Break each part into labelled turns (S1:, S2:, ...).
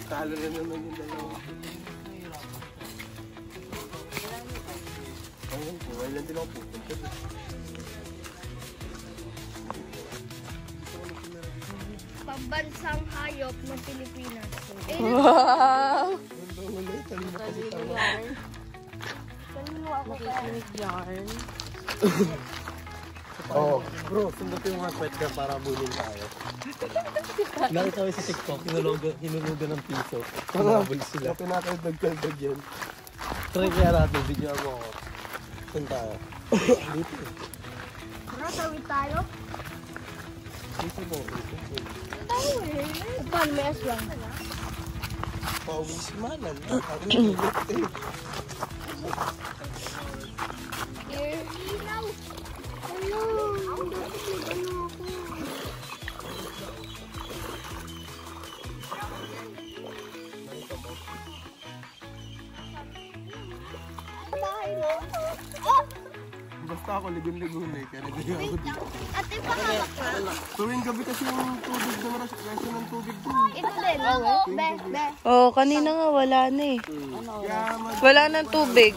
S1: Talo na naman yung dalawa. Ayun po, wala din ako pupunta.
S2: Pambansang hayop ng Pilipinas.
S3: Wow!
S2: Makikinig
S3: yarn.
S1: Oh, bro, sundutin mo nga kwet ka para bulin tayo. Nakita ko sa TikTok, hinulugan ng piso. Kumabul sila. Kapag natin nagkaldag yan. Try kaya natin, video mo ako. Saan tayo? Dito.
S2: Tawid tayo?
S1: Dito mo.
S2: Tawid. Paano may aswang?
S1: Pawis manan. Ako nagulot eh.
S2: Ilaw. Hello. Ano ako? Bahay mo.
S1: Basta ako ligon-ligon eh. Kaya nagaya ako dito.
S2: Ate, pahawak ka.
S1: Tuwing gabi kasi yung tubig na rasyon ng tubig din.
S2: Ito din. Be, be.
S3: Oh, kanina nga wala na eh.
S1: Kaya
S3: Wala nang tubig.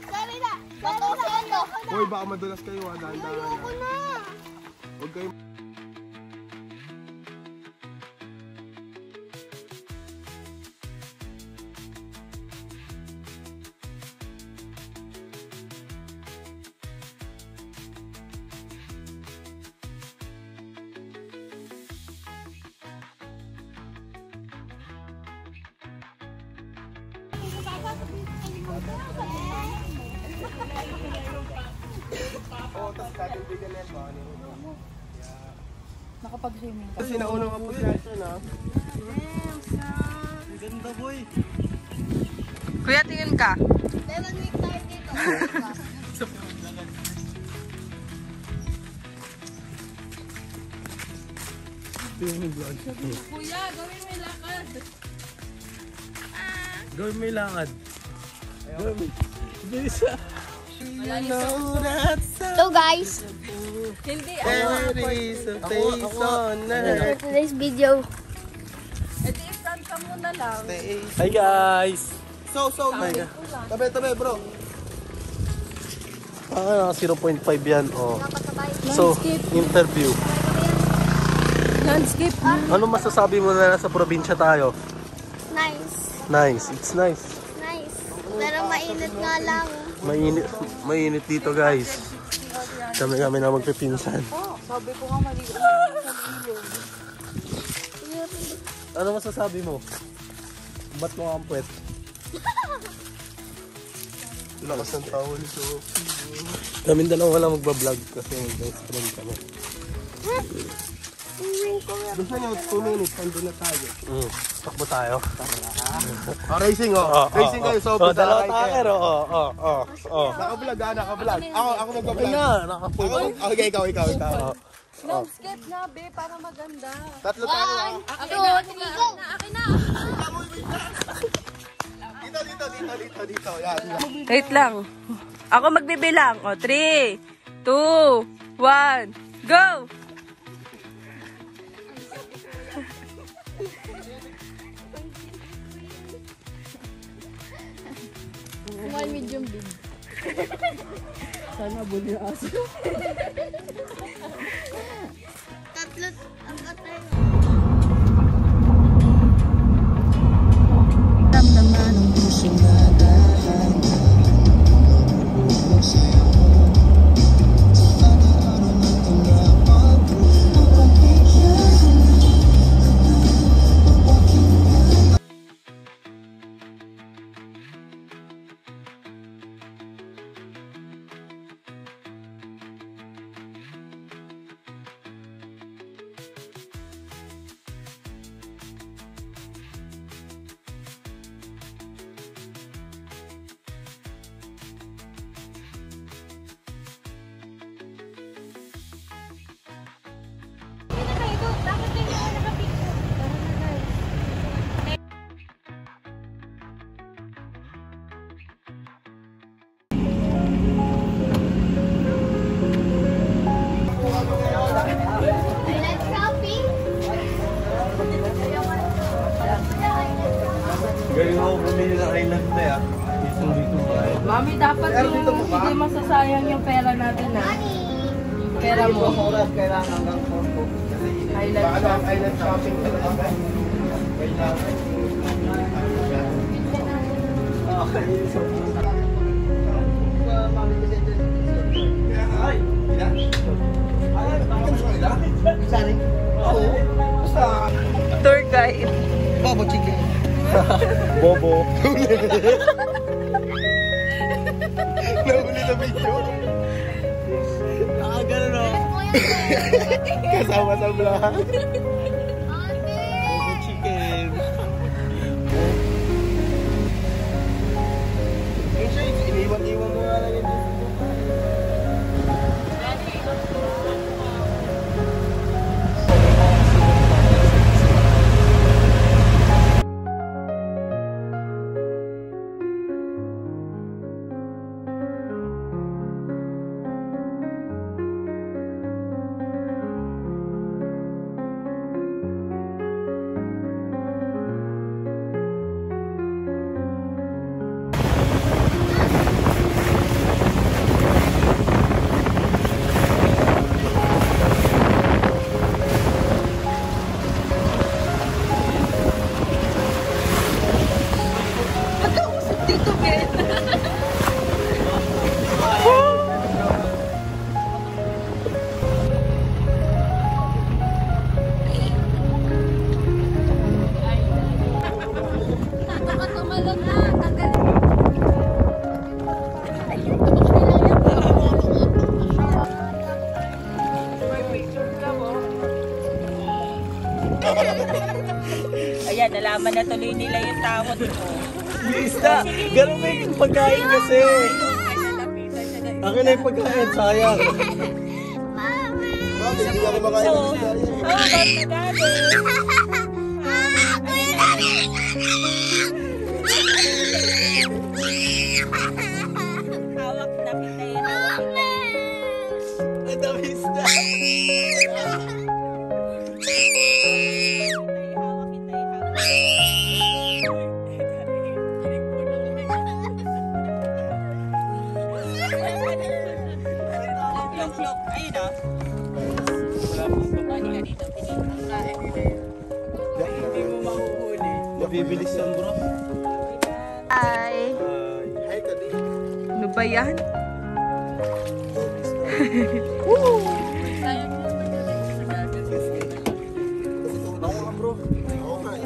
S2: Sorry na. Matusin mo.
S1: Hoy, baka madulas kayo. Dahan-dahan
S2: Ayoko
S1: na.
S2: na.
S1: Huwag kayo. Oo, tapos katilbigan na ito.
S3: Nakapag-swimming ka.
S1: Kasi naunang ka po siya na. Ang ganda boy.
S3: Kuya, tingin ka.
S2: 7 weeks tayo dito.
S3: Kuya, gawin mo yung lakad.
S1: Gawin mo yung lakad. Gawin mo. Bisa. You know that's
S2: So guys,
S3: Hindi,
S1: there is a face on earth.
S2: for today's video.
S3: edi stand ka muna lang.
S1: Hi guys. So. Tabi bro. Ah, 0.5 yan. Oh. So, interview.
S3: Landscape.
S1: Ano masasabi mo na nasa probinsya tayo?
S2: Nice.
S1: Nice. It's nice.
S2: Nice. Pero mainit nga lang.
S1: Mainit dito guys. Kami na magpipinsan.
S3: Sabi ko nga maligo sa ilog.
S1: Ano masasabi mo? Ba't mo ang puwet? Lakas ng tao ni Sophie. Kaming dalawa lang magbablog kasi mag-best friend kami. Gusto nyo 2 minutes, andun na tayo. Takbo tayo. Racing Racing kayo, Sophie.
S4: Dalawa taker,
S1: Naka-vlog naka-vlog. Ako mag-vlog. Naka-full. Okay, ikaw.
S3: Landscape na, be, para maganda.
S1: Tatlo tayo.
S3: Akin na.
S1: Dito. Yan.
S3: Wait lang. Ako magbibilang. O, 3, 2, 1, go!
S2: Small, medium, big.
S3: Sana buli yung aso.
S2: Tatlo ang atay.
S5: Damdaman ang pusong naghahanap sa'yo. Sana araw na tumapag ang pagkikyan.
S3: masasayang yung pera natin na. Pera mo.
S1: Oras kailangan hanggang 4 po. Island shopping talaga. Kailangan. Okay. Ay!
S3: Tour guide.
S1: Bobo chicken. Bobo. Nahuli na video. Nakagano no? Kasama sa vlog. Bobo chicken. Iniwan-iwan mo nga lang yun.
S3: Ayan, nalaman na tuloy nila yung tawad ko.
S1: Yung isda! Ganun ba yung pagkain kasi? Akin na yung pagkain, sayang. Mami, hindi ako makain ng isda.
S3: Hawak na kita yun.
S1: Ang dami isda. Mabibilis yan bro.
S3: Ay,
S1: Hi ka din.
S3: ano ba yan?
S1: Ako nga bro. Ako nga eh.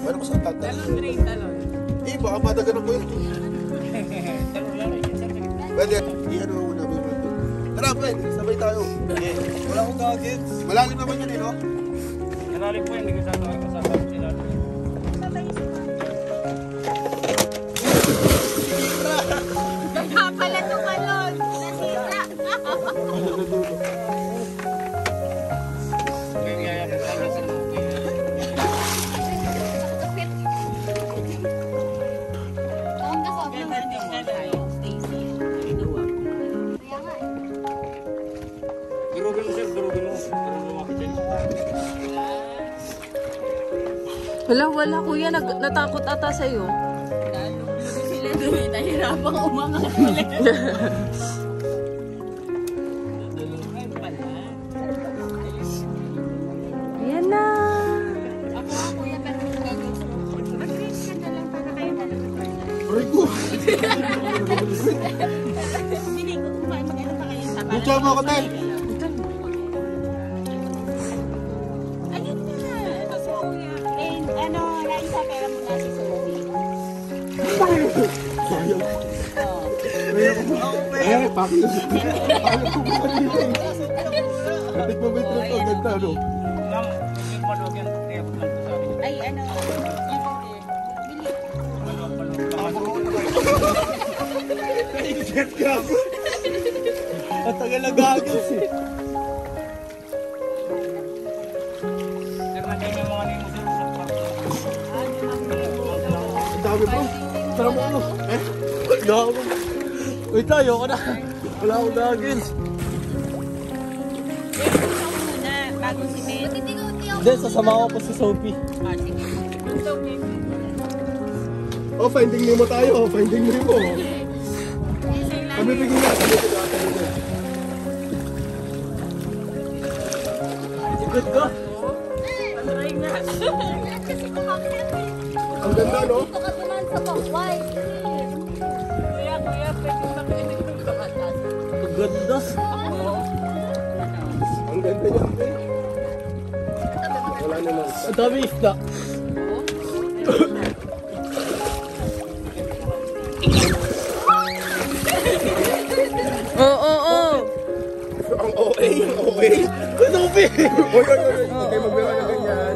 S1: Ano ko sa tata? Talon. Eh, baka madagan ako yun. Pwede, iyan mo muna. Tara, pwede. Sabay tayo. Wala akong goggles. Malalim naman yun eh, no?
S4: Malalim po yan, hindi ko kasama sila.
S2: Baka pala tumalon. Nasira. Ang kasama naman yung Stacy. Kaya nga eh.
S4: Durugin mo siya, durugin mo. Durugin mo ako
S3: Wala kuya, natakot ata sa'yo.
S2: Sila doon, nahirapang umangat.
S3: Ayan na.
S2: Ako nga kuya, pero kung gagawin ko, mag-race ka na lang para kayo na lang.
S1: Rico!
S2: Hindi ko kumain, mag-ano pa kayo sa
S1: Mucha mo ako tayo.
S2: Ayun na, ito si kuya. Eh, ano, naisa pera mo na si Sophie.
S1: Eh, pakit. Kapit mo ba ito? Ang ganda, no?
S4: Ma'am, yung panog yan, kaya po lang sa akin.
S2: Ay, ano,
S1: Nainggit ka ako. Ang tagal na gagawin eh.
S4: Sir, nandiyan yung mga name mo sir, sa kwarto.
S1: Ang dami bro. Tara mo ano. Eh? Wala ako. Wait tayo, ayoko na. Wala akong gagawin.
S3: Muna, bago si Ben.
S1: Hindi, sasama ko pa si Sophie.
S3: Sige.
S1: Oh, finding Nemo tayo. Finding Nemo. Tumipigil na. Good ka?
S2: Kasi kumakit eh.
S1: Ang ganda, no?
S2: Dito ka naman sa baway.
S1: Ang ganda. Ang ganda niya, Ate. Wala naman. Ang dami isda.
S3: Oo.
S1: Ang OA, ang OA. Kutubi! Uy, okay, magbira ka ganyan.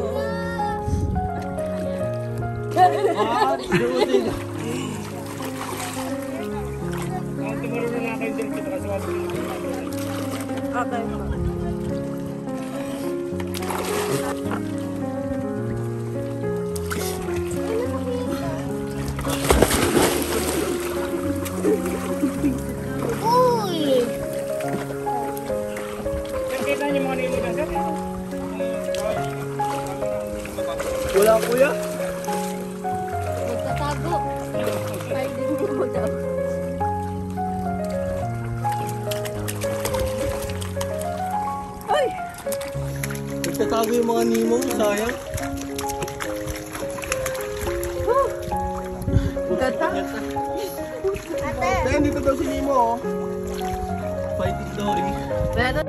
S4: Ang tumulong na kayo din kita kasi wala
S3: Okay.
S2: Uy!
S4: Sir, kita niyo mga nilo dyan, sir?
S1: Wala, kuya.
S2: Magtatago. Pwede mo daw.
S1: Nagtatago yung mga Nemo, sayang.
S2: Ate!
S1: Dahil dito daw si Nemo, oh. Fighting story.
S3: Pero